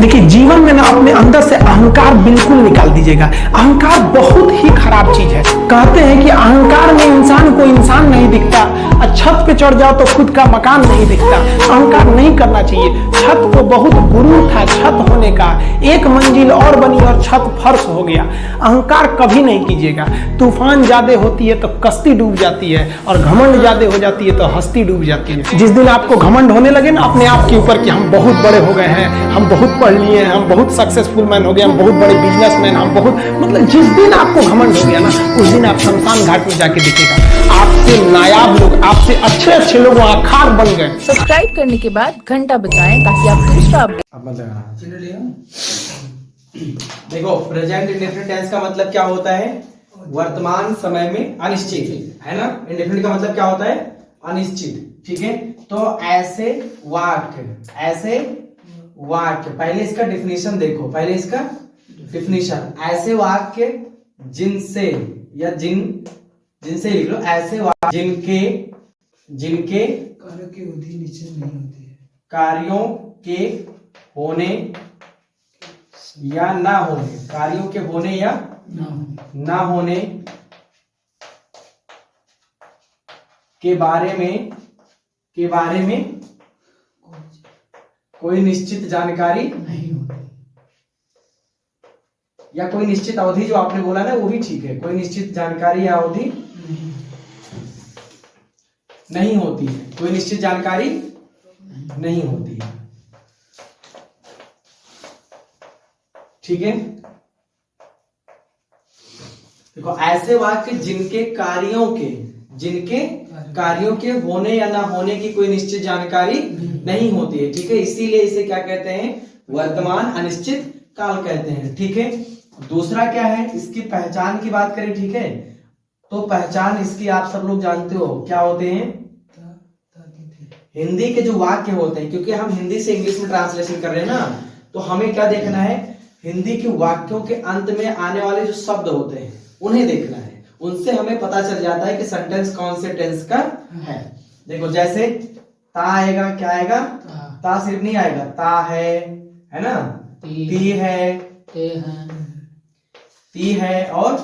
देखिए जीवन में ना अपने अंदर से अहंकार बिल्कुल निकाल दीजिएगा। अहंकार बहुत ही खराब चीज है। कहते हैं कि अहंकार में इंसान को इंसान नहीं दिखता, छत पे चढ़ जाओ तो खुद का मकान नहीं दिखता। अहंकार नहीं करना चाहिए। छत को बहुत गुरूर था छत होने का, एक मंजिल और बनी और छत फर्श हो गया। अहंकार कभी नहीं कीजिएगा। तूफान ज्यादा होती है तो कश्ती डूब जाती है, और घमंड ज्यादा हो जाती है तो हस्ती डूब जाती है। जिस दिन आपको घमंड होने लगे ना अपने आप के ऊपर कि हम बहुत बड़े हो गए हैं, हम बहुत पढ़ लिए हैं, हम बहुत सक्सेसफुल मैन हो गए, हम बहुत बड़े बिजनेसमैन, हम बहुत, मतलब जिस दिन आपको घमंड हो गया ना उस दिन आप शमशान घाट में जाके दिखेगा आपसे नायाब लोग, आपसे अच्छे अच्छे लोग वहां खाक बन गए। सब्सक्राइब करने के बाद घंटा बजाएं ताकि आप दूसरा अब मत लगाना। देखो प्रेजेंट इंडेफिनिट टेंस का मतलब क्या होता है? वर्तमान समय में अनिश्चित, है ना। इंडेफिनिट का मतलब क्या होता है? अनिश्चित, ठीक है। तो ऐसे वाक्य पहले इसका डिफिनीशन देखो, पहले इसका डिफिनीशन। ऐसे वाक्य जिनसे या जिनसे लिख लो, ऐसे वाक्य जिनके कार्यों की अवधि निश्चित नहीं होती है, कार्यों के होने या ना होने, कार्यों के होने या ना होने के बारे में कोई निश्चित जानकारी नहीं होती, या कोई निश्चित अवधि, जो आपने बोला ना वो भी ठीक है। कोई निश्चित जानकारी या अवधि नहीं होती है, कोई निश्चित जानकारी नहीं होती है, ठीक है। देखो ऐसे वाक्य जिनके कार्यों के होने या ना होने की कोई निश्चित जानकारी नहीं होती है, ठीक है। इसीलिए इसे क्या कहते हैं? वर्तमान अनिश्चित काल कहते हैं, ठीक है। दूसरा क्या है? इसकी पहचान की बात करें, ठीक है। तो पहचान इसकी आप सब लोग जानते हो क्या होते हैं? हिंदी के जो वाक्य होते हैं, क्योंकि हम हिंदी से इंग्लिश में ट्रांसलेशन कर रहे हैं ना, तो हमें क्या देखना है? हिंदी के वाक्यों के अंत में आने वाले जो शब्द होते हैं उन्हें देखना है। उनसे हमें पता चल जाता है कि सेंटेंस कौन से टेंस का है। देखो जैसे ता आएगा, क्या आएगा? ता सिर्फ नहीं आएगा, ता है ना, ती है, ती है और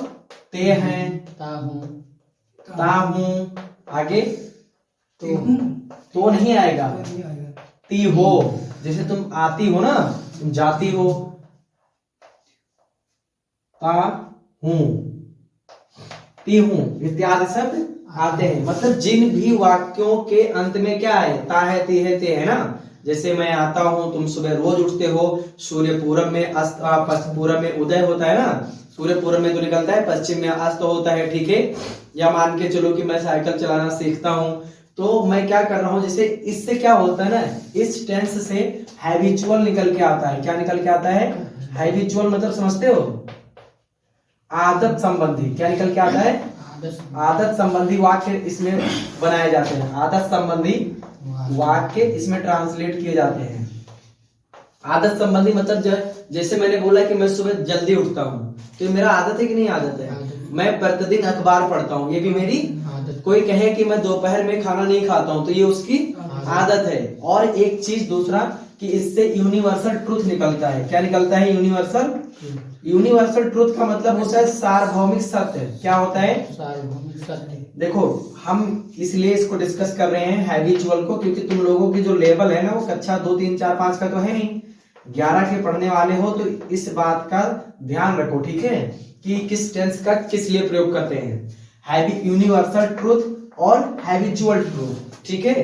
ते हैं, ता हूं। आगे तो नहीं आएगा, ती हो। जैसे तुम आती हो ना, तुम जाती हो, ता हूं, ती हूं इत्यादि शब्द आते हैं। मतलब जिन भी वाक्यों के अंत में क्या है? ता है, ती है, ते है ना। जैसे मैं आता हूं, तुम सुबह रोज उठते हो, सूर्य पूरब में अस्त, पूरब में उदय होता है ना, सूर्य पूरब में तो निकलता है, पश्चिम में अस्त होता है, ठीक है। या मान के चलो कि मैं साइकिल चलाना सीखता हूं, तो मैं क्या कर रहा हूं? जैसे इससे क्या होता है ना, इस टेंस से हैबिचुअल निकल के आता है। क्या निकल के आता है? हैबिचुअल मतलब समझते हो? आदत संबंधी। क्या निकल के आता है? आदत संबंधी वाक्य इसमें बनाए जाते हैं। आदत संबंधी वाक्य इसमें ट्रांसलेट किए जाते हैं। आदत संबंधी मतलब जैसे मैंने बोला कि मैं सुबह जल्दी उठता हूँ, तो मेरा आदत है कि नहीं आदत है? मैं प्रतिदिन अखबार पढ़ता हूँ, ये भी मेरी आदत। कोई कहे कि मैं दोपहर में खाना नहीं खाता हूँ, तो ये उसकी आदत है। और एक चीज दूसरा कि इससे यूनिवर्सल ट्रूथ निकलता है। क्या निकलता है? यूनिवर्सल ट्रूथ का मतलब होता है सार्वभौमिक सत्य। क्या होता है? सार्वभौमिक सत्य। देखो हम इसलिए इसको डिस्कस कर रहे हैं हैबिचुअल को, क्योंकि तुम लोगों की जो लेवल है ना वो कक्षा 2, 3, 4, 5 का तो है नहीं, 11 के पढ़ने वाले हो, तो इस बात का ध्यान रखो, ठीक है, कि किस टेंस का किस लिए प्रयोग करते हैं। यूनिवर्सल ट्रूथ और हैबिचुअल ट्रूथ, ठीक है।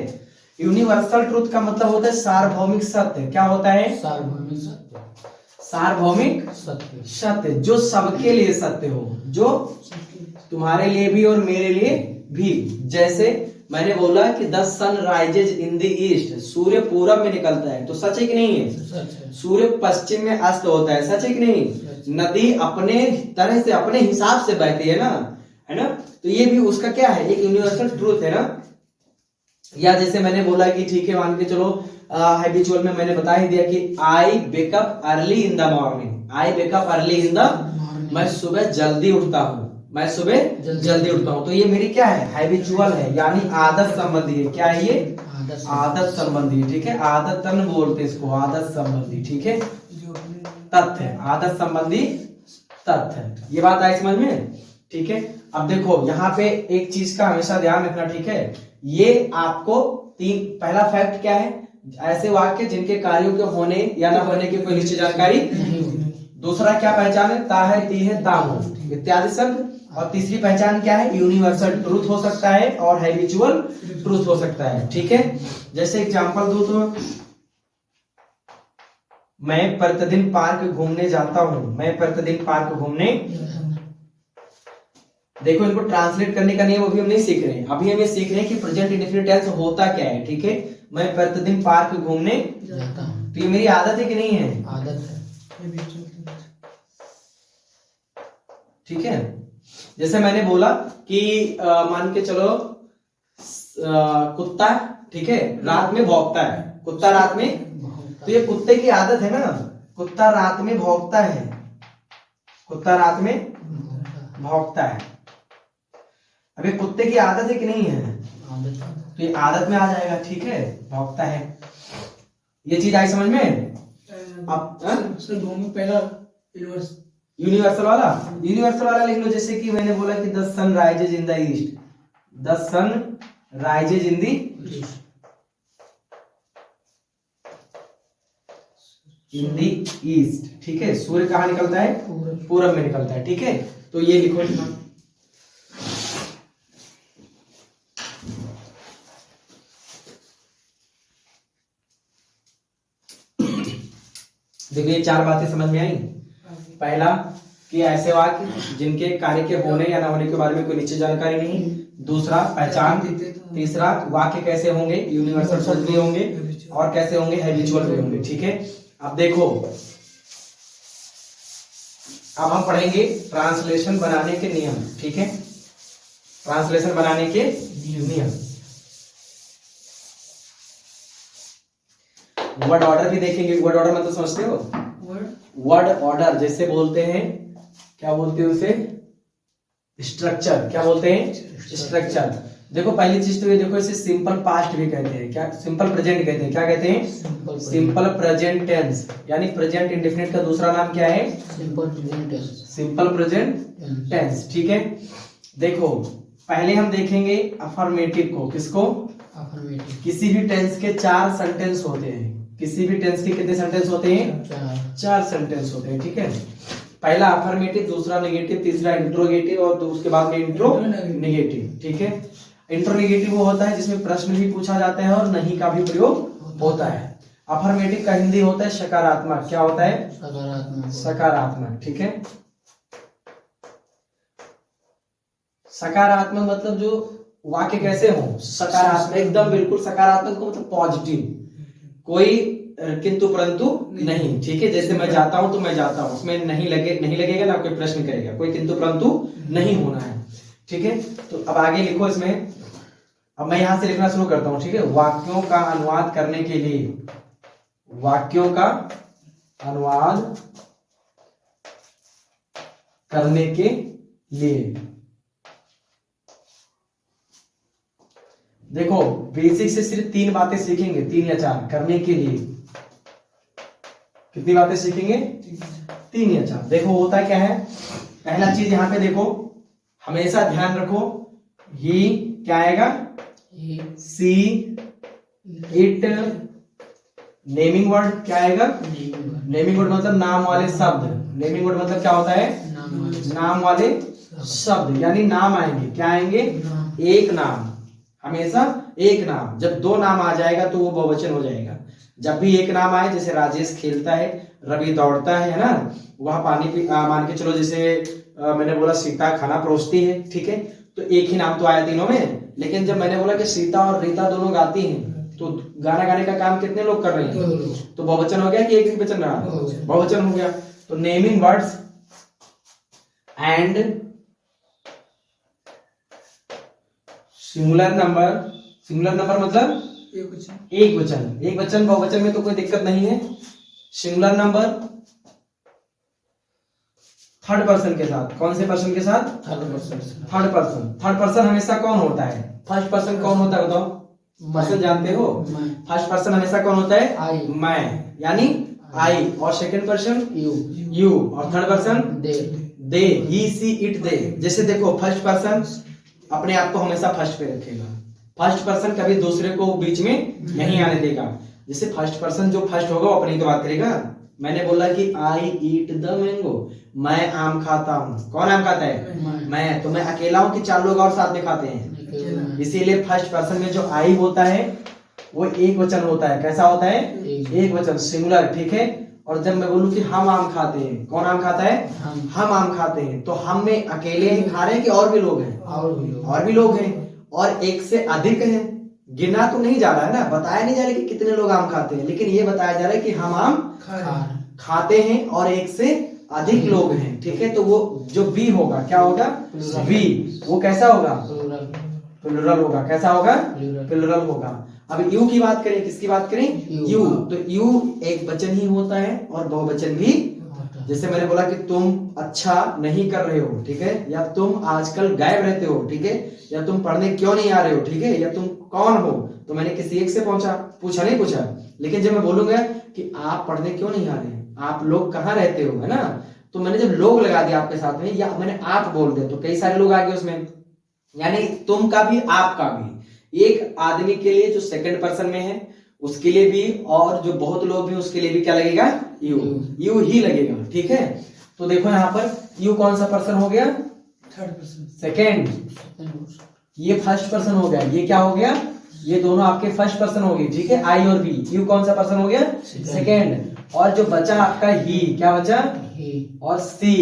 यूनिवर्सल ट्रूथ का मतलब होता है सार्वभौमिक सत्य। क्या होता है? सार्वभौमिक सत्य। सार्वभौमिक सत्य जो सबके लिए सत्य हो, जो तुम्हारे लिए भी और मेरे लिए भी। जैसे मैंने बोला कि the sun rises in the east, सूर्य पूरब में निकलता है, तो सच है कि नहीं है? सूर्य पश्चिम में अस्त होता है, सच है कि नहीं? नदी अपने तरह से अपने हिसाब से बहती है ना, तो ये भी उसका क्या है? एक यूनिवर्सल ट्रूथ है ना। या जैसे मैंने बोला कि ठीक है, मान के चलो हैबिचुअल में मैंने बता ही दिया कि I wake up early in the morning, I wake up early in the, मैं सुबह जल्दी उठता हूँ, मैं सुबह जल्दी उठता हूँ। तो ये मेरी क्या है? हैबिचुअल है, यानी आदत संबंधी है। क्या है ये? आदत संबंधी, ठीक है, आदतन बोलते इसको, आदत संबंधी, ठीक है, जो अपने तथ्य, आदत संबंधी तथ्य। ये बात आई समझ में, ठीक है। अब देखो यहाँ पे एक चीज का हमेशा ध्यान रखना, ठीक है, ये आपको पहला फैक्ट क्या है, ऐसे वाक्य जिनके कार्यों के होने या न होने की कोई निश्चित जानकारी नहीं होती। दूसरा क्या पहचान है, ता है, ती है, ता हो इत्यादि शब्द। और तीसरी पहचान क्या है, यूनिवर्सल ट्रूथ हो सकता है और हैबिचुअल ट्रूथ हो सकता है, ठीक है। जैसे एग्जांपल दूं तो मैं प्रतिदिन पार्क घूमने जाता हूं, मैं प्रतिदिन पार्क घूमने, देखो इनको ट्रांसलेट करने का नियम अभी हम नहीं सीख रहे हैं, अभी हम ये सीख रहे हैं कि प्रेजेंट इंडेफिनिट टेंस होता क्या है, ठीक है। मैं प्रतिदिन पार्क घूमने जाता हूँ, तो ये मेरी आदत है कि नहीं है, आदत है। ये भी चलता है। ठीक है। जैसे मैंने बोला कि मान के चलो कुत्ता, ठीक है, रात में भौंकता है, कुत्ता रात में, तो ये कुत्ते की आदत है ना, कुत्ता रात में भौंकता है, कुत्ता रात में भौंकता है। अब ये कुत्ते की आदत है कि नहीं है, आदत है। तो ये आदत में आ जाएगा, ठीक है, भौंकता है। ये चीज आई समझ में। अब सर दो में पहला यूनिवर्सल वाला, यूनिवर्सल वाला लिख लो। जैसे कि मैंने बोला कि the sun rises in the east, the sun rises in the east, ठीक है। सूर्य कहाँ निकलता है, पूरब में निकलता है, ठीक है। तो ये लिखो, देखो ये चार बातें समझ में आई। पहला कि ऐसे वाक्य जिनके कार्य के होने या ना होने के बारे में कोई निश्चित जानकारी नहीं। दूसरा पहचान। तीसरा वाक्य कैसे होंगे, यूनिवर्सल शब्द भी होंगे और कैसे होंगे, हैबिचुअल भी होंगे, ठीक है। अब देखो, अब हम पढ़ेंगे ट्रांसलेशन बनाने के नियम, ठीक है, ट्रांसलेशन बनाने के नियम। वर्ड ऑर्डर भी देखेंगे। वर्ड ऑर्डर मतलब समझते हो, वर्ड ऑर्डर जैसे बोलते हैं, क्या बोलते हैं उसे, स्ट्रक्चर, क्या बोलते हैं, स्ट्रक्चर। देखो पहली चीज तो ये देखो, इसे सिंपल पास्ट भी कहते हैं, क्या सिंपल प्रेजेंट कहते हैं, क्या कहते हैं, सिंपल प्रेजेंट टेंस, यानी प्रेजेंट इंडेफिनिट का दूसरा नाम क्या है, simple present tense, simple present tense, ठीक है। देखो पहले हम देखेंगे अफर्मेटिव को, किसको, अफर्मेटिव। किसी भी टेंस के चार सेंटेंस होते हैं, किसी भी टेंस के कितने सेंटेंस होते हैं, चार सेंटेंस होते हैं, ठीक है। पहला अफर्मेटिव, दूसरा नेगेटिव, तीसरा इंट्रोगेटिव और उसके बाद में इंट्रो नेगेटिव, ठीक है। इंट्रोगेटिव वो होता है जिसमें प्रश्न भी पूछा जाता है और नहीं का भी प्रयोग होता है। अफर्मेटिव का हिंदी होता है सकारात्मक, क्या होता है, सकारात्मक, सकारात्मक, ठीक है। सकारात्मक मतलब जो वाक्य कैसे हो, सकारात्मक, एकदम बिल्कुल सकारात्मक को मतलब पॉजिटिव, कोई किंतु परंतु नहीं, ठीक है। जैसे मैं जाता हूं तो मैं जाता हूं, उसमें नहीं लगेगा ना कोई प्रश्न करेगा, कोई किंतु परंतु नहीं होना है, ठीक है। तो अब आगे लिखो इसमें, अब मैं यहां से लिखना शुरू करता हूं, ठीक है। वाक्यों का अनुवाद करने के लिए, वाक्यों का अनुवाद करने के लिए, देखो बेसिक से सिर्फ तीन बातें सीखेंगे, तीन या चार, करने के लिए कितनी बातें सीखेंगे, तीन या चार। देखो होता क्या है, पहला चीज यहां पे देखो, हमेशा ध्यान रखो, ही क्या आएगा, सी, इट, नेमिंग वर्ड क्या आएगा, नेमिंग वर्ड मतलब नाम वाले शब्द, नेमिंग वर्ड मतलब क्या होता है, नाम वाले शब्द, यानी नाम आएंगे, क्या आएंगे, एक नाम, हमेशा एक नाम। जब दो नाम आ जाएगा तो वो बहुवचन हो जाएगा। जब भी एक नाम आए, जैसे राजेश खेलता है, रवि दौड़ता है ना, वह पानी पी, मान के चलो जैसे मैंने बोला सीता खाना परोसती है, ठीक है, तो एक ही नाम तो आया तीनों में। लेकिन जब मैंने बोला कि सीता और रीता दोनों गाती हैं, तो गाना गाने का काम कितने लोग कर रहे हैं, तो बहुवचन हो गया कि एक ही वचन रहा, बहुवचन हो गया। तो naming words and singular number, singular number मतलब एक वचन, एक वचन बहुवचन में तो कोई दिक्कत नहीं है। सिंगुलर नंबर थर्ड पर्सन के साथ, कौन से पर्सन के साथ, थर्ड पर्सन। थर्ड पर्सन हमेशा कौन होता है, फर्स्ट पर्सन कौन होता है बताओ, पर्सन जानते हो? मैं। फर्स्ट पर्सन हमेशा कौन होता है? I। मैं, यानी आई। और सेकंड पर्सन यू। यू। और third person they. They, he, she, it, they. जैसे देखो फर्स्ट पर्सन अपने आप को हमेशा फर्स्ट पे रखेगा, फर्स्ट पर्सन कभी दूसरे को बीच में नहीं आने देगा। जैसे फर्स्ट पर्सन जो फर्स्ट होगा वो अपनी तो बात करेगा। मैंने बोला कि आई ईट द मैंगो, मैं आम खाता हूँ। कौन आम खाता है? मैं। तो मैं अकेला हूँ कि 4 लोग और साथ में खाते हैं? इसीलिए फर्स्ट पर्सन में जो आई होता है वो एक वचन होता है। कैसा होता है? एक वचन, सिंगुलर, ठीक है। और जब मैं बोलूं कि हम आम खाते हैं, कौन आम खाता है? हम आम खाते हैं। तो हम में अकेले ही खा रहे हैं कि और भी लोग हैं? और भी लोग हैं, और एक से अधिक हैं। गिना तो नहीं जा रहा है ना, बताया नहीं जा रहा कि कितने लोग आम खाते हैं, लेकिन ये बताया जा रहा है कि हम आम खाते हैं और एक से अधिक लोग हैं, ठीक है। तो वो जो बी होगा क्या होगा? बी। वो कैसा होगा? प्लुरल होगा। कैसा होगा? प्लुरल होगा। अब यू की बात करें, किसकी बात करें? यू। तो यू एक वचन ही होता है और बहुवचन भी। जैसे मैंने बोला कि तुम अच्छा नहीं कर रहे हो, ठीक है, या तुम आजकल गायब रहते हो, ठीक है, या तुम पढ़ने क्यों नहीं आ रहे हो, ठीक है, या तुम कौन हो। तो मैंने किसी एक से पूछा नहीं। लेकिन जब मैं बोलूंगा कि आप पढ़ने क्यों नहीं आ रहे, आप लोग कहाँ रहते हो, है ना, तो मैंने जब लोग लगा दिया आपके साथ में, या मैंने आप बोल दिया, तो कई सारे लोग आ गए उसमें, यानी तुम का भी आपका भी। एक आदमी के लिए जो सेकंड पर्सन में है उसके लिए भी, और जो बहुत लोग हैं उसके लिए भी क्या लगेगा? यू। यू ही लगेगा, ठीक है। तो देखो यहाँ पर यू कौन सा पर्सन हो गया? Third person. सेकेंड। ये फर्स्ट पर्सन हो गया। ये क्या हो गया? ये दोनों आपके फर्स्ट पर्सन हो गए, ठीक है, आई और बी। यू कौन सा पर्सन हो गया? सेकेंड। और जो बचा आपका ही, क्या बचा? और सी।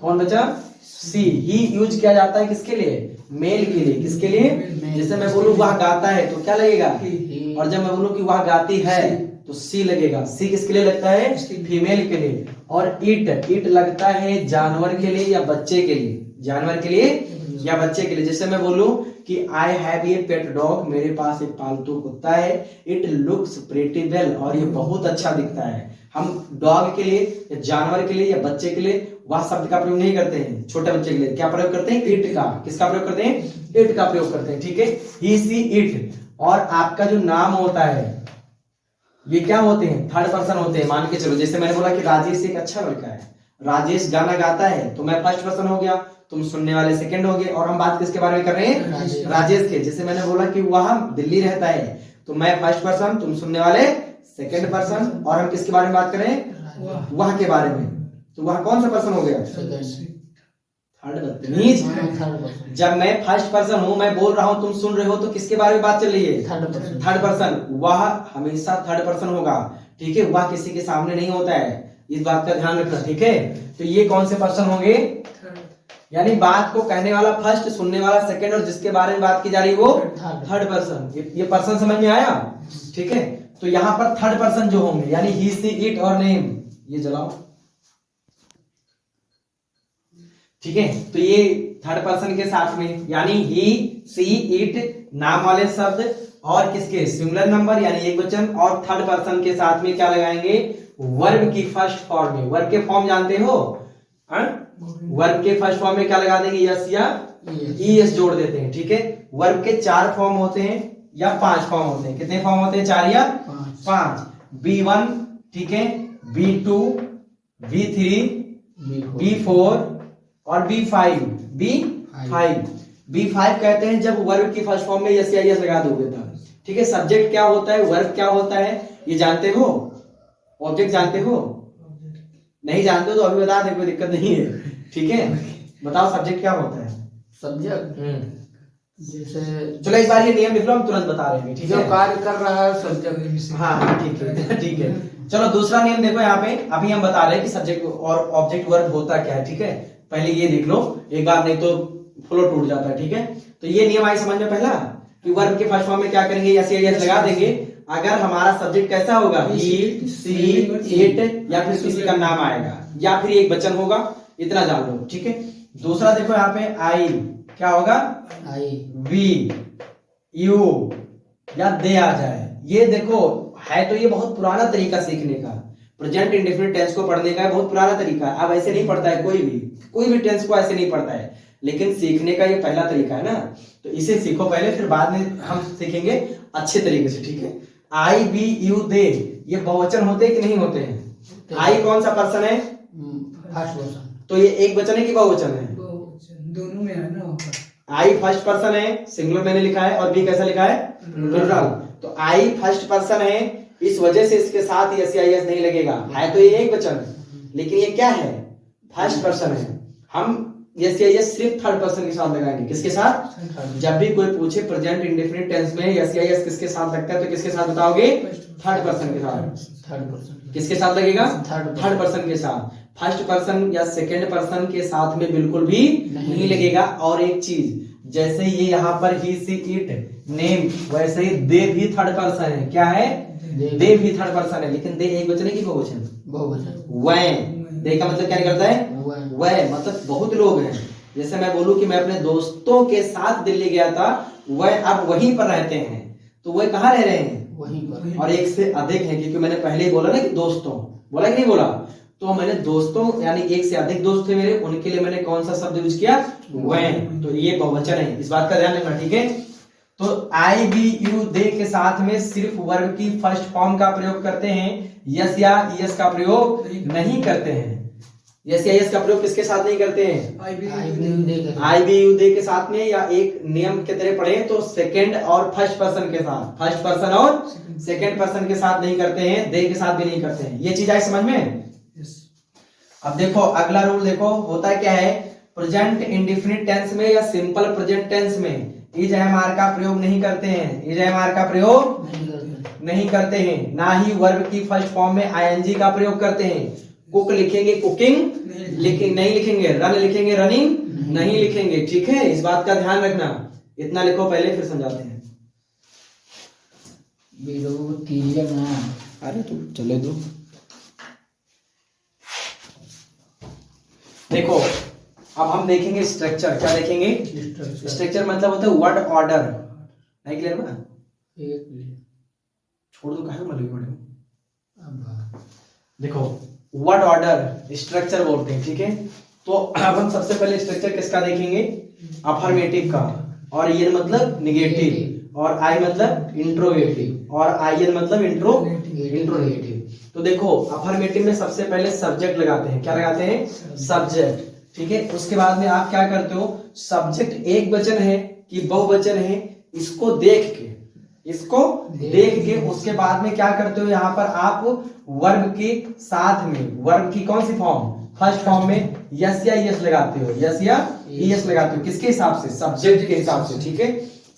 कौन बचा? सी। ही यूज किया जाता है किसके लिए? मेल के लिए। किसके लिए? जैसे मैं बोलूं वह गाता है तो क्या लगेगा? और जब मैं बोलूं कि वह गाती है तो सी लगेगा। सी किसके लिए लगता है? फीमेल के लिए। और इट लगता है जानवर के लिए या बच्चे के लिए। जानवर के लिए या बच्चे के लिए। जैसे मैं बोलूं कि I have a pet dog, मेरे पास एक पालतू कुत्ता है। इट लुक्स प्रेटी वेल, और ये बहुत अच्छा दिखता है। हम डॉग के लिए या जानवर के लिए या बच्चे के लिए वह शब्द का प्रयोग नहीं करते हैं। छोटे बच्चे के लिए क्या प्रयोग करते हैं? इट का। किसका प्रयोग करते हैं? इट का प्रयोग करते हैं, ठीक है। ही, सी, इट। और आपका जो नाम होता है ये क्या होते हैं? थर्ड पर्सन होते हैं। मान के चलो जैसे मैंने बोला कि राजेश एक अच्छा लड़का है, राजेश गाना गाता है, तो मैं फर्स्ट पर्सन हो गया, तुम सुनने वाले सेकंड हो गए, और हम बात किसके बारे में कर रहे हैं? राजेश के। जैसे मैंने बोला कि वह दिल्ली रहता है, तो मैं फर्स्ट पर्सन, तुम सुनने वाले सेकंड पर्सन, और हम किसके बारे में बात करें? वह के बारे में। तो वह कौन सा पर्सन हो गया? थर्ड बदतमीज। जब मैं फर्स्ट पर्सन हूं, मैं बोल रहा हूं, तुम सुन रहे हो, तो किसके बारे में बात चल रही है? Third person. वह हमेशा थर्ड पर्सन होगा, ठीक है। वह किसी के सामने नहीं होता है, इस बात का ध्यान रखना, ठीक है। तो ये कौन से पर्सन होंगे? यानी बात को कहने वाला फर्स्ट, सुनने वाला सेकंड, और जिसके बारे में बात की जा रही है वो थर्ड पर्सन। ये पर्सन समझ में आया, ठीक है। तो यहाँ पर थर्ड पर्सन जो होंगे, यानी ही, सी, इट और नेम, ये जलाओ, ठीक है। तो ये थर्ड पर्सन के साथ में, यानी ही, सी, इट नाम वाले शब्द, और किसके? सिंगुलर नंबर यानी एक वचन, और थर्ड पर्सन के साथ में क्या लगाएंगे? वर्ब की फर्स्ट फॉर्म में। वर्ब के फॉर्म जानते हो? वर्ब के फर्स्ट फॉर्म में क्या लगा देंगे? यस या ईएस जोड़ देते हैं, ठीक है। वर्ब के 4 फॉर्म होते हैं या 5 फॉर्म होते हैं। कितने फॉर्म होते हैं? 4 या 5। B1, ठीक है, B2, B3, B4 और B5। B5 कहते हैं जब वर्ब की फर्स्ट फॉर्म में यस या यस लगा दोगे तब, ठीक है। सब्जेक्ट क्या होता है? वर्ब क्या होता है? ये जानते हो? ऑब्जेक्ट जानते हो? नहीं जानते हो तो अभी बता दे, कोई दिक्कत नहीं है, ठीक है। बताओ सब्जेक्ट क्या होता है? सब्जेक्ट जैसे, चलो एक बार ये नियम लिख लो, हम तुरंत बता रहे हैं, ठीक है। जो कार्य कर रहा है सब्जेक्ट। हाँ ठीक है, ठीक है। चलो दूसरा नियम देखो यहाँ पे, अभी हम बता रहे हैं कि सब्जेक्ट और ऑब्जेक्ट वर्ब होता क्या है, ठीक है। पहले ये देख लो एक बार, नहीं तो फ्लो टूट जाता है, ठीक है। तो ये नियम आई समझ में पहला, कि वर्ब के फर्स्ट फॉर्म में क्या करेंगे? यस या यस लगा देंगे अगर हमारा सब्जेक्ट कैसा होगा? ही, सी, इट, या फिर किसी का नाम आएगा, या फिर एक वचन होगा, इतना जान लो, ठीक है। दूसरा देखो यहाँ पे आई क्या होगा? आई, वी, यू या दे आ जाए। ये देखो है तो ये बहुत पुराना तरीका सीखने का, प्रेजेंट इंडेफिनिट टेंस को पढ़ने का बहुत पुराना तरीका है। अब ऐसे नहीं पढ़ता है कोई भी टेंस को ऐसे नहीं पढ़ता है, लेकिन सीखने का ये पहला तरीका है ना, तो इसे सीखो पहले, फिर बाद में हम सीखेंगे अच्छे तरीके से, ठीक है। आई बी यू दे ये बहुवचन होते हैं कि नहीं होते हैं? आई कौन सा पर्सन है? First person. तो ये एक वचन है कि बहुवचन है? दोनों में है ना वहाँ पर। आई फर्स्ट पर्सन है, सिंगुलर मैंने लिखा है, और बी कैसा लिखा है? प्लूरल। तो आई फर्स्ट पर्सन है, इस वजह से इसके साथ यस या यस नहीं लगेगा, है तो ये एक वचन, लेकिन ये क्या है? फर्स्ट पर्सन है। हम यस या यस सिर्फ थर्ड पर्सन के साथ लगाएंगे। किसके साथ? जब भी कोई पूछे प्रेजेंट इंडेफिनिट टेंस में यस या यस किसके साथ लगता है, तो किसके साथ बताओगे? थर्ड पर्सन के साथ। Third person. किसके साथ लगेगा? थर्ड थर्ड पर्सन के साथ। फर्स्ट पर्सन या सेकंड पर्सन के साथ में बिल्कुल भी नहीं लगेगा। और एक चीज, जैसे ये यहाँ पर ही सी इट नेम, वैसे ही दे भी थर्ड पर्सन है। क्या है? दे भी थर्ड पर्सन है, लेकिन दे एक वचन है कि बहुवचन? बहुवचन। वह। दे का मतलब क्या निकलता है? वह मतलब बहुत लोग हैं। जैसे मैं बोलूं कि मैं अपने दोस्तों के साथ दिल्ली गया था, वह अब वहीं पर रहते हैं, तो वह कहाँ रह रहे हैं? वहीं पर। और एक से अधिक है, क्योंकि मैंने पहले ही बोला ना कि दोस्तों, बोला कि नहीं बोला? तो मैंने दोस्तों यानी एक से अधिक दोस्त थे मेरे, उनके लिए मैंने कौन सा शब्द यूज किया? वह। तो ये बहुवचन है, इस बात का ध्यान रखना, ठीक है। तो आई बी यू दे के साथ में सिर्फ वर्ब की फर्स्ट फॉर्म का प्रयोग करते हैं, यस या यस का प्रयोग नहीं करते हैं। यस या यस का प्रयोग किसके साथ नहीं करते हैं? आई भी आई बी यू दे के साथ में, या एक नियम के तरह पढ़े तो सेकंड और फर्स्ट पर्सन के साथ, फर्स्ट पर्सन और सेकंड पर्सन के साथ नहीं करते हैं, दे के साथ भी नहीं करते हैं। ये चीज आई समझ में? अब देखो अगला रूल देखो, होता है क्या है? प्रेजेंट इंडेफिनिट टेंस में या सिंपल प्रेजेंट टेंस में इज एम आर का प्रयोग नहीं करते हैं। इज एम आर का प्रयोग नहीं करते हैं। ना ही वर्ब की फर्स्ट फॉर्म में आईएनजी का प्रयोग करते हैं। कुक लिखेंगे कुकिंग, लेकिन नहीं लिखेंगे। रन लिखेंगे रनिंग नहीं लिखेंगे, ठीक है। इस बात का ध्यान रखना। इतना लिखो पहले, फिर समझाते हैं। अरे तू चले दो। देखो अब हम देखेंगे स्ट्रक्चर। क्या देखेंगे? स्ट्रक्चर मतलब होता है वर्ड ऑर्डर। नहीं क्लियर ना? छोड़ दो, कहाँ मर गई? देखो वर्ड ऑर्डर स्ट्रक्चर बोलते हैं, ठीक है। तो अब हम सबसे पहले स्ट्रक्चर किसका देखेंगे? अफर्मेटिव का। और ये मतलब निगेटिव, और आई मतलब इंट्रोगेटिव, और आई एन मतलब इंट्रोगेटिव। तो देखो अफर्मेटिव में सबसे पहले सब्जेक्ट लगाते हैं। क्या लगाते हैं? सब्जेक्ट, ठीक है। उसके बाद में आप क्या करते हो? सब्जेक्ट एक वचन है कि बहुवचन है, इसको देख के उसके बाद में क्या करते हो? यहाँ पर आप वर्ब के साथ में, वर्ब की कौन सी फॉर्म? फर्स्ट फॉर्म में यस या यस लगाते हो। यस या यस लगाते हो किसके हिसाब से? सब्जेक्ट के हिसाब से, ठीक है।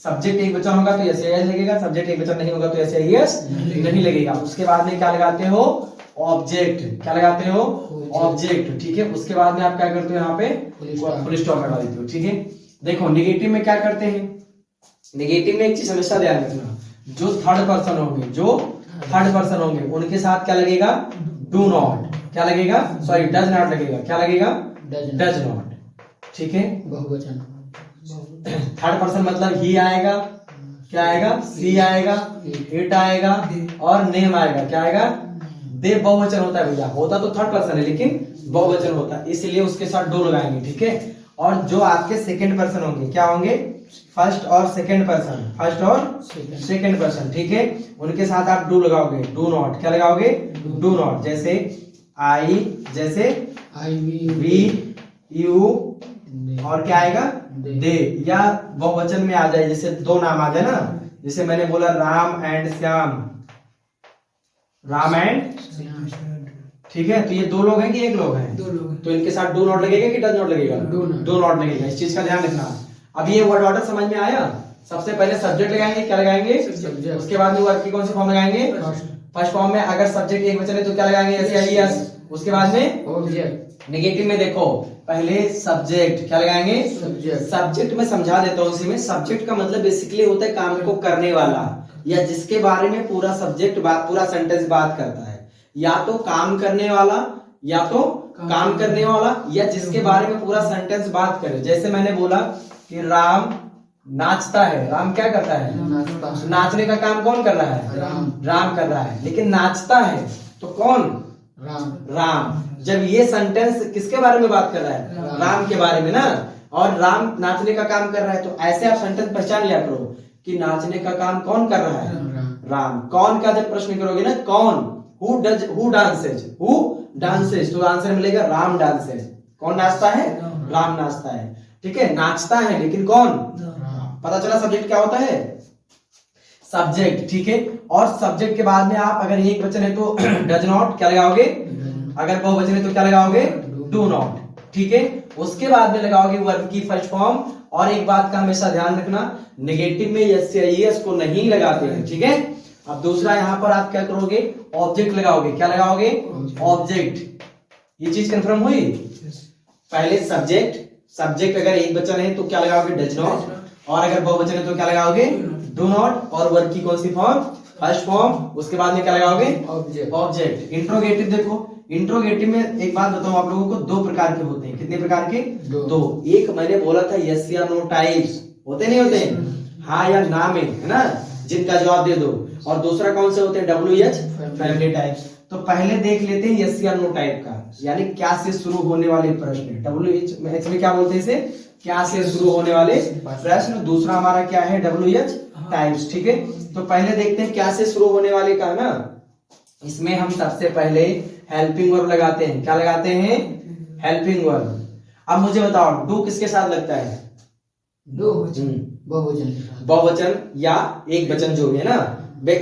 सब्जेक्ट एक वचन होगा तो यस या यस लगेगा, सब्जेक्ट एक वचन नहीं होगा तो यस या यस नहीं लगेगा। उसके बाद में क्या लगाते हो? ऑब्जेक्ट। क्या लगाते हो? ऑब्जेक्ट, ठीक है। उसके बाद में आप क्या करते हो? यहाँ पे फुल स्टॉप लगा देते हो, ठीक है। देखो निगेटिव में क्या करते हैं? निगेटिव में एक चीज हमेशा ध्यान रखना, जो थर्ड पर्सन होंगे उनके साथ क्या लगेगा? Do not. क्या लगेगा? सॉरी डज नॉट लगेगा। क्या लगेगा? डज नॉट, ठीक है। बहुवचन। थर्ड पर्सन मतलब ही आएगा, क्या आएगा? सी आएगा, इट आएगा, और नेम आएगा। क्या आएगा? दे बहुवचन होता है भैया, होता तो थर्ड पर्सन है लेकिन बहुवचन होता है, इसलिए उसके साथ डू लगाएंगे, ठीक है। और जो आपके सेकंड पर्सन होंगे क्या होंगे? फर्स्ट और सेकंड पर्सन, फर्स्ट और सेकंड पर्सन, ठीक है। उनके साथ आप डू लगाओगे, डू नॉट। क्या लगाओगे? Do not. जैसे आई, जैसे आई वी यू, और क्या आएगा? दे। या बहुवचन में आ जाए, जैसे दो नाम आ जाए ना, जैसे मैंने बोला राम एंड श्याम, राम एंड, ठीक है। तो ये दो लोग हैं कि एक लोग हैं? दो लोग हैं। तो इनके साथ डू नॉट लगेगा कि डज नॉट लगेगा? डू नॉट लगेगा। इस चीज का ध्यान रखना। अब ये वर्ड ऑर्डर समझ में आया? सबसे पहले सब्जेक्ट लगाएंगे। क्या लगाएंगे? उसके बाद में वर्ब की कौन सी फॉर्म लगाएंगे? फर्स्ट फॉर्म में अगर सब्जेक्ट एक वचन है तो क्या लगाएंगे? यस या यस। उसके बाद में ऑब्जेक्ट। नेगेटिव में देखो पहले सब्जेक्ट। क्या लगाएंगे? सब्जेक्ट में समझा देता हूँ। इसी में सब्जेक्ट का मतलब बेसिकली होता है काम को करने वाला, या जिसके बारे में पूरा सब्जेक्ट पूरा सेंटेंस बात करता है। या तो काम करने वाला, या तो काम करने वाला, या जिसके बारे में पूरा सेंटेंस बात करे। जैसे मैंने बोला कि राम नाचता है। राम क्या करता है? नाचने का काम कौन कर रहा है? राम कर रहा है, लेकिन नाचता है तो कौन? राम। जब ये सेंटेंस किसके बारे में बात कर रहा है? राम के बारे में ना। और राम नाचने का काम कर रहा है, तो ऐसे आप सेंटेंस पहचान लिया करो कि नाचने का काम कौन कर रहा है? राम। कौन का जब प्रश्न करोगे ना, कौन, हु डांसेज, तो आंसर मिलेगा राम डांसेज। कौन नाचता है? राम नाचता है। ठीक है, नाचता है लेकिन कौन? पता चला सब्जेक्ट क्या होता है? सब्जेक्ट। ठीक है, और सब्जेक्ट के बाद में आप अगर एक वचन है तो डज नॉट क्या लगाओगे, अगर बहुवचन है तो क्या लगाओगे? Do not. ठीक है, उसके बाद में लगाओगे वर्ब की फर्स्ट फॉर्म। और एक बात का हमेशा ध्यान रखना, नेगेटिव में यस या यस को नहीं लगाते हैं। ठीक है, अब दूसरा यहां पर आप क्या करोगे? ऑब्जेक्ट लगाओगे। क्या लगाओगे? ऑब्जेक्ट। ये चीज कंफर्म हुई? पहले सब्जेक्ट अगर एक वचन है तो क्या लगाओगे? Does not. और अगर बहुवचन है तो क्या लगाओगे? Do not. और वर्ब की कौन सी फॉर्म? First form. उसके बाद में क्या लगाओगे? ऑब्जेक्ट। इंट्रोगेटिव देखो, इंट्रोगेटिव में एक बात बताऊं आप लोगों को, दो प्रकार के होते हैं। कितने प्रकार के? दो। एक मैंने बोला था यस या नो टाइप्स होते नहीं होते, हाँ या ना में, है ना, जिनका जवाब दे दो। और दूसरा कौन से होते हैं? WH family types. तो पहले देख लेते हैं यस या नो टाइप का, यानी क्या से शुरू होने वाले प्रश्न। WH मैथ्स में क्या बोलते हैं इसे? क्या से शुरू होने वाले प्रश्न। दूसरा हमारा क्या है? WH types. ठीक है, तो पहले देखते हैं क्या से शुरू होने वाले का ना। इसमें हम सबसे पहले हेल्पिंग वर्ब लगाते हैं। क्या लगाते हैं? Helping verb. अब मुझे बताओ, डू किसके साथ लगता है? बहुवचन या एक वचन जो भी है ना,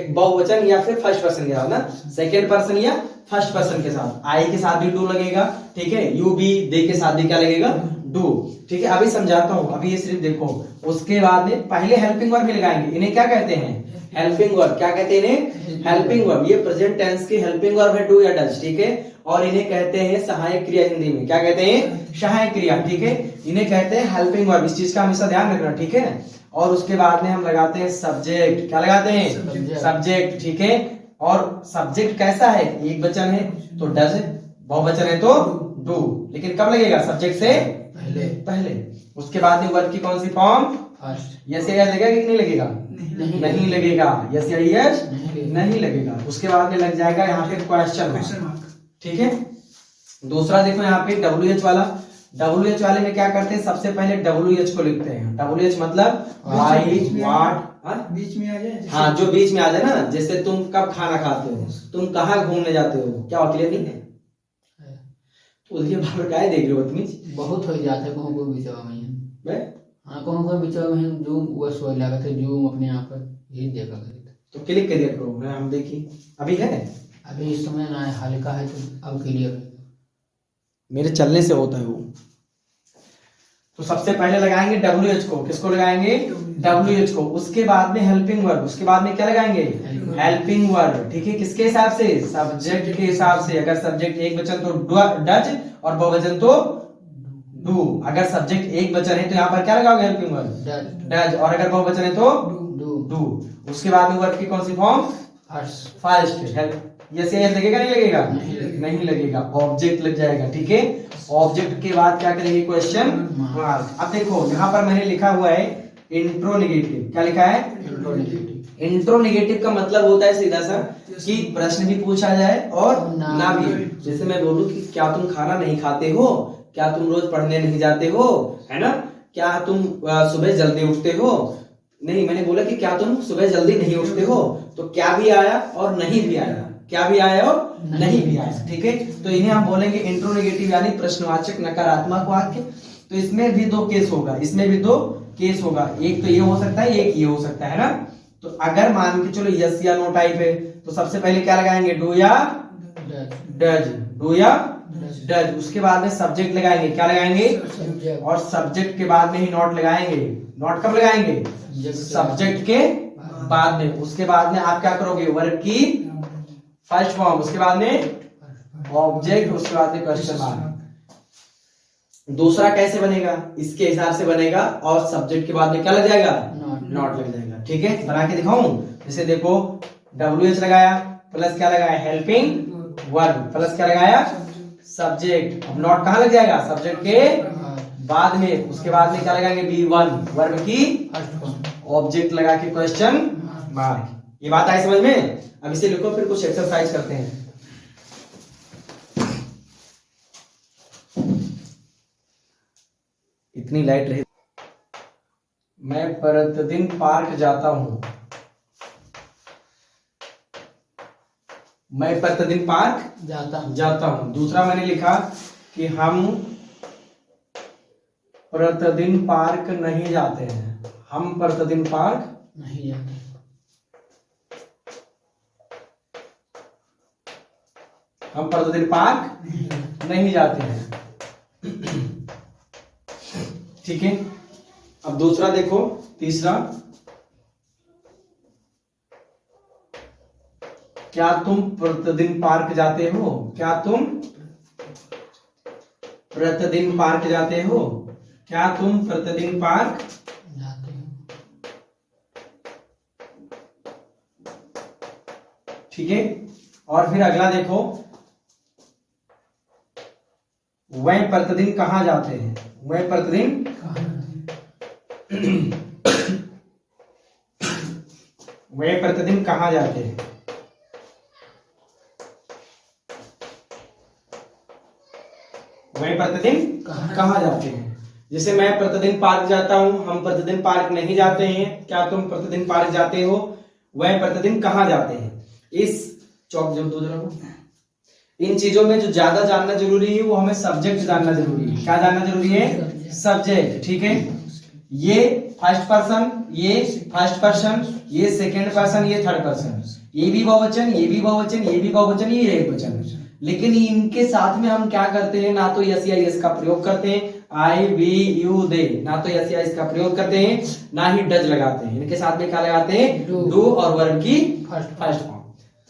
बहुवचन या फिर फर्स्ट पर्सन के साथ ना, सेकेंड पर्सन या फर्स्ट पर्सन के साथ। आई के साथ भी डू लगेगा। ठीक है, यू बी दे के साथ भी क्या लगेगा? डू। ठीक है, अभी समझाता हूं, अभी ये सिर्फ देखो। उसके बाद में पहले हेल्पिंग वर्ब भी लगाएंगे। इन्हें क्या कहते हैं? Helping verb. क्या कहते हैं इन्हें? Helping verb. ये प्रेजेंट टेंस की हेल्पिंग वर्ब है, डू या डज। ठीक है, और इन्हें कहते हैं सहायक क्रिया। हिंदी में क्या कहते हैं? सहायक क्रिया। ठीक है, इन्हें कहते हैं हेल्पिंग वर्ब। इस चीज का हमेशा ध्यान रखना। ठीक है, और उसके बाद में हम लगाते हैं सब्जेक्ट। क्या लगाते हैं? सब्जेक्ट। ठीक है, और सब्जेक्ट कैसा है? एक वचन है तो डज, बहुवचन है तो डू। लेकिन कब लगेगा? सब्जेक्ट से पहले। उसके बाद में वर्ब की कौन सी फॉर्म? यस या यस लगेगा कि नहीं लगेगा? नहीं लगेगा। यस या यस नहीं लगेगा। उसके बाद में लग जाएगा यहाँ पे क्वेश्चन मार्क। ठीक है, दूसरा देखो यहाँ पे WH वाला। WH वाले में क्या करते हैं? सबसे पहले WH को लिखते हैं। WH मतलब वाई, व्हाट, बीच में आ जाए। हाँ, जो बीच में आ जाए ना, जैसे तुम कब खाना खाते हो, तुम कहाँ घूमने जाते हो, क्या क्लियर नहीं है? तो ये बार क्या देख रहे हो बदतमीज? बहुत हो जाता है कहूँ कोई बिचवा में मैं हाँ कहूँ कोई बिचवा में जूम वो सो लगा था जूम अपने आप पर यही देखा करता। तो क्लिक कर दिया करो, मैं हम देखी अभी है। अभी इस समय ना हल्का है तो अब क्लियर मेरे चलने से होता है वो। तो सबसे पहले लगाएंगे WH को। किसको लगाएंगे? WH को। उसके बाद में हेल्पिंग वर्ब। उसके बाद में क्या लगाएंगे? Helping verb. ठीक है, किसके हिसाब से? सब्जेक्ट के हिसाब से। अगर सब्जेक्ट एक वचन तो डज और बहुवचन तो डू। अगर सब्जेक्ट एक वचन है तो यहाँ पर क्या लगाओगे? Helping verb does. और अगर बहुवचन है तो डू। उसके बाद में वर्ब की कौन सी फॉर्म? फर्स्ट। यस या यस लगेगा नहीं लगेगा? नहीं लगेगा। ऑब्जेक्ट लग जाएगा। ठीक है, ऑब्जेक्ट के बाद क्या करेंगे? Question mark. अब देखो यहाँ पर मैंने लिखा हुआ है इंट्रोनेगेटिव। क्या लिखा है? इंट्रोनेगेटिव का मतलब होता है सीधा सा कि प्रश्न भी पूछा जाए और ना भी। जैसे मैं बोलूं कि क्या तुम खाना नहीं खाते हो? क्या तुम रोज पढ़ने नहीं जाते हो? है ना, क्या तुम सुबह जल्दी उठते हो? नहीं, मैंने बोला कि क्या तुम सुबह जल्दी नहीं उठते हो, तो क्या भी आया और नहीं भी आया। क्या भी आया और नहीं भी आया। ठीक है, तो इन्हें हम बोलेंगे इंट्रोनेगेटिव यानी प्रश्नवाचक नकारात्मक वाक्य। तो इसमें भी दो केस होगा, इसमें भी दो केस होगा। एक तो ये हो सकता है, एक ये हो सकता है ना। तो अगर मान के चलो यस या नो टाइप है तो सबसे पहले क्या लगाएंगे? डू या डज। डू या डज। उसके बाद में सब्जेक्ट लगाएंगे। क्या लगाएंगे? और सब्जेक्ट के बाद में ही नॉट लगाएंगे। नॉट कब लगाएंगे? सब्जेक्ट के बाद में। उसके बाद में आप क्या करोगे? वर्ब की फर्स्ट फॉर्म। उसके बाद में ऑब्जेक्ट। उसके बाद में क्वेश्चन मार्क। दूसरा कैसे बनेगा? इसके हिसाब से बनेगा और सब्जेक्ट के बाद में क्या लग जाएगा? नॉट लग जाएगा। ठीक है, बना के दिखाऊं। जैसे देखो WH लगाया प्लस क्या लगाया? हेल्पिंग वर्ब प्लस क्या लगाया? सब्जेक्ट। अब नॉट कहाँ लग जाएगा? सब्जेक्ट के बाद में। उसके बाद में क्या लगाएंगे? B1 वर्ब की ऑब्जेक्ट लगा के क्वेश्चन मार्क। ये बात आई समझ में? अब इसे लिखो, फिर कुछ एक्सरसाइज करते हैं। इतनी लाइट रहे। मैं प्रतिदिन पार्क जाता हूँ। मैं प्रतिदिन पार्क जाता हूँ। दूसरा मैंने लिखा कि हम प्रतिदिन पार्क नहीं जाते हैं। हम प्रतिदिन पार्क नहीं जाते। हम प्रतिदिन पार्क नहीं जाते हैं। ठीक है, अब दूसरा देखो, तीसरा, क्या तुम प्रतिदिन पार्क जाते हो? क्या तुम प्रतिदिन पार्क जाते हो? क्या तुम प्रतिदिन पार्क जाते हैं। ठीक है, और फिर अगला देखो, वह प्रतिदिन कहाँ जाते हैं? वह प्रतिदिन वह प्रतिदिन कहाँ जाते हैं? वह प्रतिदिन कहाँ जाते हैं? जैसे मैं प्रतिदिन पार्क जाता हूं, हम प्रतिदिन पार्क नहीं जाते हैं। क्या तुम प्रतिदिन पार्क जाते हो? वह प्रतिदिन कहाँ जाते हैं? इस चौक जब दो जरा को, इन चीजों में जो ज्यादा जानना जरूरी है वो हमें सब्जेक्ट जानना जरूरी है। क्या जानना जरूरी है? सब्जेक्ट। ठीक है, ये फर्स्ट पर्सन, ये फर्स्ट पर्सन, ये सेकंड पर्सन, ये थर्ड पर्सन, ये भी बहुवचन, ये भी बहुवचन, ये भी बहुवचन, ये एकवचन। लेकिन इनके साथ में हम क्या करते हैं? ना तो यस या यस का प्रयोग करते हैं, आई वी यू दे, ना तो यस या यस का प्रयोग करते हैं, ना ही डज लगाते हैं। इनके साथ में क्या लगाते हैं? डू और वर्ब की फर्स्ट फॉर्म।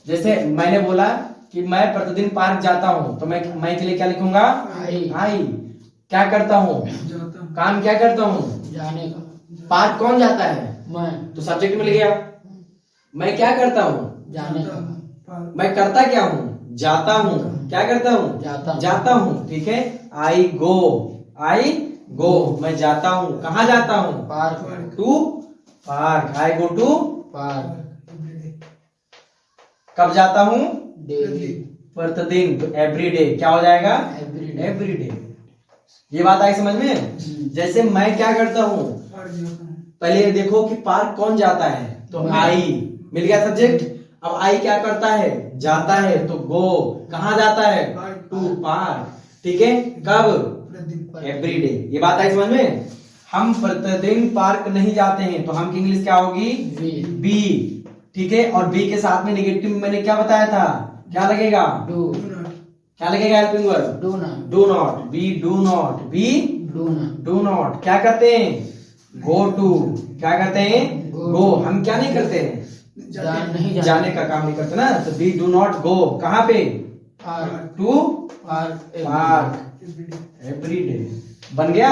जैसे मैंने बोला कि मैं प्रतिदिन पार्क जाता हूं, तो मैं के लिए क्या लिखूंगा? आई। क्या करता हूं? काम क्या करता हूं? जाने का। पार्क कौन जाता है? मैं। तो सब्जेक्ट मिल गया। मैं क्या करता हूं? जाने का। मैं करता क्या हूं? जाता हूं। क्या करता हूं? जाता हूं। ठीक है, आई गो, आई गो, मैं जाता हूं। कहाँ जाता हूं? Park. To park, I go to park. कब जाता हूं? डेली। प्रतिदिन, तो एवरी डे क्या हो जाएगा? Every day. ये बात आई समझ में? जैसे मैं क्या करता हूं, पहले देखो कि पार्क कौन जाता है, तो आई मिल गया सब्जेक्ट। अब आई क्या करता है? जाता है, तो गो। कहाँ जाता है? To park. ठीक है, कब? Every day. ये बात आई समझ में? हम प्रतिदिन पार्क नहीं जाते हैं, तो हम की इंग्लिश क्या होगी? बी। ठीक है, और बी के साथ में नेगेटिव मैंने क्या बताया था? क्या लगेगा? डू। क्या लगेगा? Helping verb do not. Do not. Be do not, be do not. Do not. क्या करते हैं? Go to. क्या करते हैं? गो। हम क्या नहीं करते हैं? जाने का काम नहीं करते ना, तो बी डू नॉट गो कहाँ पे? To park every day. बन गया?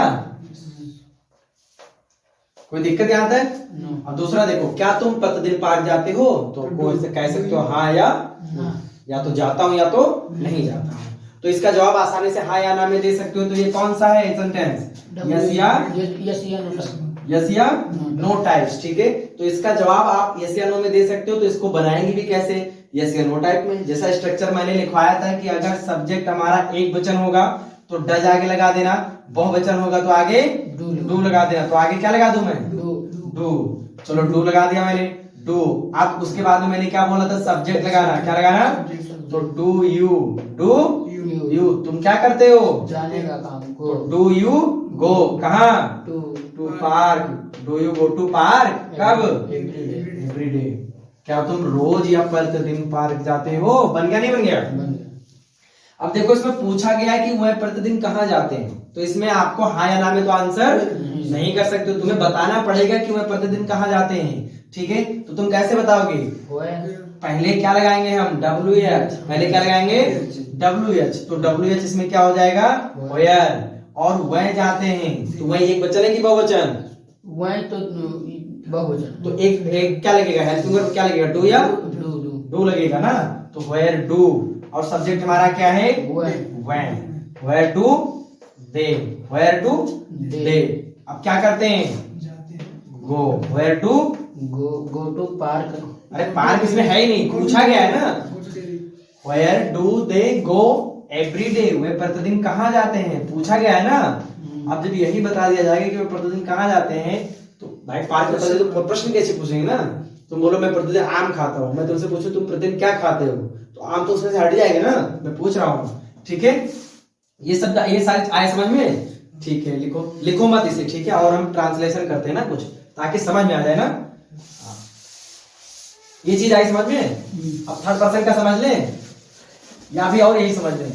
कोई दिक्कत यहाँ तक? अब दूसरा देखो, क्या तुम प्रतिदिन पार्क जाते हो? तो कोई से कह सकते हो हाँ या तो जाता हूं या तो नहीं जाता हूं। तो इसका जवाब आसानी से हाँ या ना में दे सकते हो। तो ये कौन सा है सेंटेंस? यस या नो टाइप्स। ठीक है, तो इसका जवाब आप यस या नो में दे सकते हो। तो इसको बनाएंगे भी कैसे? यस या नो टाइप में। जैसा स्ट्रक्चर मैंने लिखवाया था कि अगर सब्जेक्ट हमारा एक वचन होगा तो डज आगे लगा देना, बहुवचन होगा तो आगे डू लगा देना। तो आगे क्या लगा दूं मैं? डू। चलो डू लगा दिया मैंने, डू। अब उसके बाद में मैंने क्या बोला था? सब्जेक्ट लगाना। क्या लगाना? तो डू यू तुम क्या करते हो? जाने का काम। तो डू यू गो कहाँ? To park. Do you go to park कब? Every day. क्या तुम रोज या प्रतिदिन पार्क जाते हो? बन गया नहीं बन गया? अब देखो, इसमें पूछा गया है कि वह प्रतिदिन कहाँ जाते हैं, तो इसमें आपको हाँ या ना में तो आंसर नहीं कर सकते, तुम्हें बताना पड़ेगा कि वह प्रतिदिन कहाँ जाते हैं। ठीक है, तो तुम कैसे बताओगे? पहले क्या लगाएंगे हम? WH। पहले क्या लगाएंगे? WH। तो WH इसमें क्या हो जाएगा? वेयर। और वह जाते हैं, तो वह एक वचन है कि बहुवचन? वह तो बहुवचन। तो एक क्या लगेगा? हेल्पिंग वर्ब क्या लगेगा? डू या डू लगेगा ना। तो वेयर डू, और सब्जेक्ट हमारा क्या है? When. Where do they, where do they. अब क्या करते हैं? Go. Where do go to park. अरे पार्क इसमें है ही नहीं, पूछा गया है ना। Where do they go every day. वे प्रतिदिन कहाँ जाते हैं, पूछा गया है ना। अब जब यही बता दिया जाएगा कि वे प्रतिदिन कहाँ जाते हैं, तो भाई 5 बता दे तो प्रश्न कैसे पूछेंगे ना। तुम बोलो मैं प्रतिदिन आम खाता हूँ, मैं तुमसे पूछूं तुम प्रतिदिन क्या खाते हो, तो आम तो उसमें से हट जाएगा ना। मैं पूछ रहा हूँ, ठीक है। ये शब्द ये सारे आए समझ में, ठीक है। लिखो लिखो मत इसे, ठीक है। और हम ट्रांसलेशन करते हैं ना कुछ, ताकि समझ में आ जाए ना। ये चीज आई समझ में। अब थर्ड पर्सन का समझ लें या भी और यही समझ लें।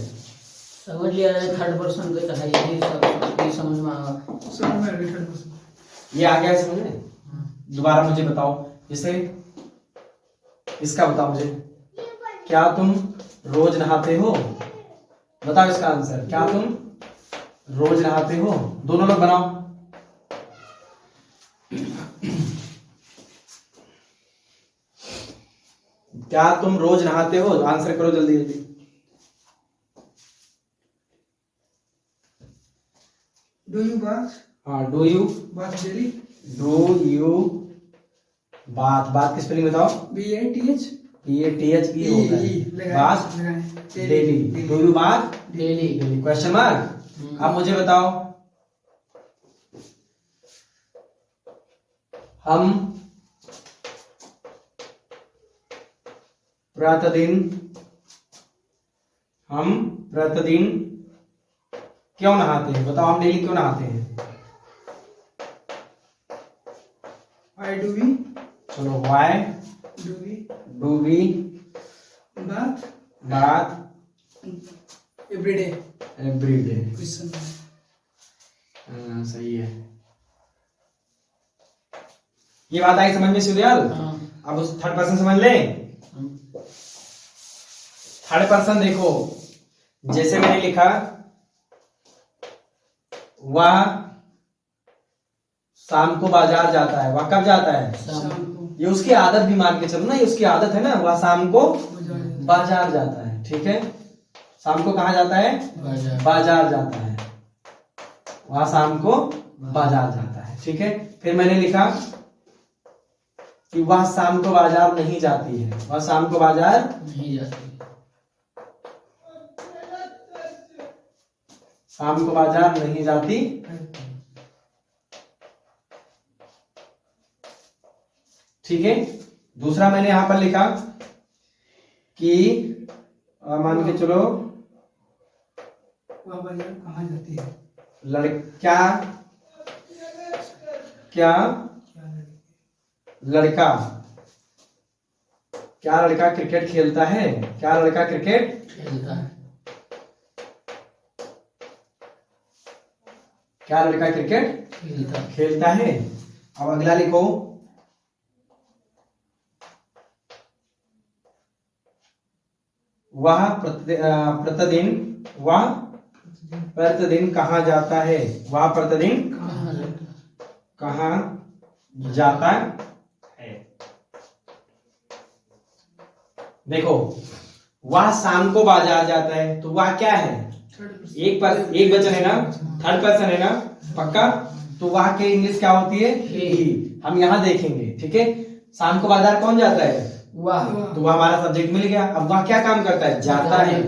समझ लिया है, थर्ड पर्सन का है, यही सब ये समझ में आएगा। समझ में आ गया 30%। ये आ गया है समझ में। दोबारा मुझे बताओ, जैसे इसका बताओ मुझे, क्या तुम रोज नहाते हो? बताओ इसका आंसर, क्या तुम रोज नहाते हो? दोनों लोग बनाओ। क्या तुम रोज नहाते हो? आंसर करो जल्दी जल्दी। Do you bath? हाँ, डू यू बाथ डेली? बात की स्पेलिंग बताओ। BATH? BATHE होता है, बात डेली। डू यू बात डेली। Question mark. अब मुझे बताओ, हम प्रतिदिन क्यों नहाते हैं? बताओ, हम डेली क्यों नहाते हैं? Why do we? चलो, why Do we do we bath bath every day? Every day. Question. सही है। ये बात आई समझ में सूर्याल? हाँ। अब उस थर्ड पर्सन समझ ले। थर्ड पर्सन देखो, जैसे मैंने लिखा, वह शाम को बाजार जाता है। वह कब जाता है? शाम को ये उसकी आदत भी मान के चलो ना, ये उसकी आदत है ना। वह शाम को बाजार जाता है, ठीक है। शाम को कहाँ जाता है? बाजार जाता है। वह शाम को बाजार जाता है, ठीक है। फिर मैंने लिखा कि वह शाम को बाजार नहीं जाती है। वह शाम को बाजार नहीं जाती। शाम को बाजार नहीं जाती। ठीक है। दूसरा मैंने यहां पर लिखा कि मान के चलो, वह बाजार कहाँ जाती है? क्या क्या लड़की? क्या लड़का क्रिकेट खेलता है? क्या लड़का क्रिकेट खेलता है। क्या लड़का क्रिकेट खेलता है। अब अगला लिखो, वह प्रतिदिन कहाँ जाता है? वह प्रतिदिन कहाँ जाता है? देखो, वह शाम को बाजार जाता है, तो वह क्या है? एक वचन है ना, थर्ड पर्सन है ना, पक्का। तो वह के इंग्लिश क्या होती है? ही। हम यहाँ देखेंगे, ठीक है। शाम को बाजार कौन जाता है? वाह। तो वह हमारा सब्जेक्ट मिल गया। अब वह क्या काम करता है? जाता है।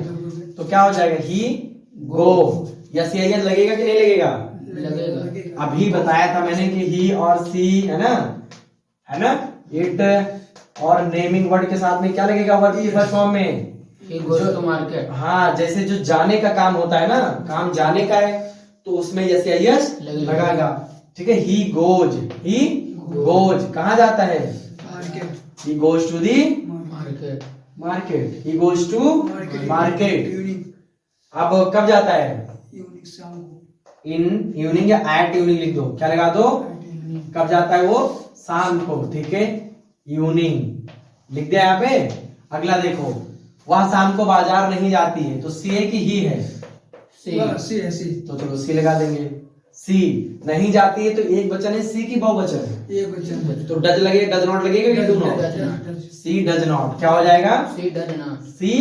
तो क्या हो जाएगा? ही गो। यस लगेगा कि नहीं लगेगा? लगेगा। अभी बताया था मैंने कि ही और सी है ना, इट और नेमिंग वर्ड के साथ में क्या लगेगा? वर्ड की फर्स्ट फॉर्म में He goes to market. हाँ, जैसे जो जाने का काम होता है ना, काम जाने का है, तो उसमें यस लगाएगा, ठीक है। ही गोज कहाँ जाता है? Market. He goes to the market. He goes to market. Evening. अब कब जाता है? इवनिंग, शाम को। इन इवनिंग या एट इवनिंग लिख दो, क्या लगा दो? कब जाता है वो? शाम को, ठीक है। इवनिंग लिख दिया यहाँ पे। अगला देखो, वह शाम को बाजार नहीं जाती है, तो सी है कि ही है? सी। तो चलो सी लगा देंगे। सी नहीं जाती है, तो एक वचन है, सी की बहुवचन है, एक बच्चा। तो डज लगेगा, डज नॉट लगेगा कि do not? She does not क्या हो जाएगा? She does not. She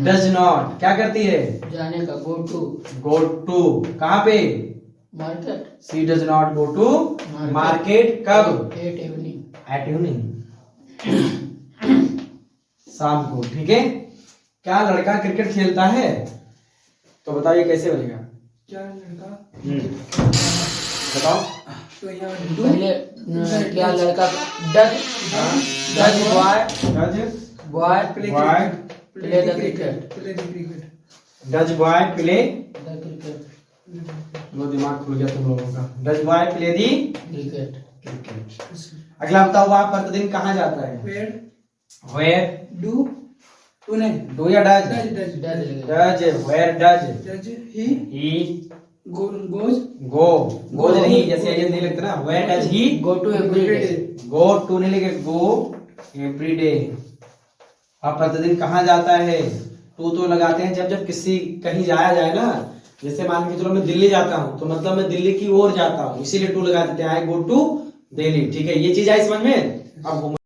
does not क्या करती है? जाने का गो टू कहाँ पे? Market. She does not go to market. कब? एट इवनिंग, शाम को, ठीक है। क्या लड़का क्रिकेट खेलता है? तो बताइए कैसे बनेगा? क्या लड़का? बताओ। तो यहाँ डू पहले क्या लड़का does does boy does boy boy play the cricket play the cricket does boy play the cricket लो दिमाग खुल गया तुम लोगों का does boy play the cricket cricket अगला बताओ वह प्रतिदिन कहाँ जाता है वेयर वेयर डू टू नहीं डू या does does does does where does does he he goes go goes नहीं जैसे ये नहीं लगता ना where does he go to every day go to नहीं लिखे गो एवरी डे अब प्रतिदिन कहाँ जाता है तो लगाते हैं जब जब किसी कहीं जाया जाए ना जैसे मान के चलो मैं दिल्ली जाता हूँ तो मतलब मैं दिल्ली की ओर जाता हूँ इसीलिए टू लगा देते हैं आई गो टू दिल्ली ठीक है ये चीज आई समझ में अब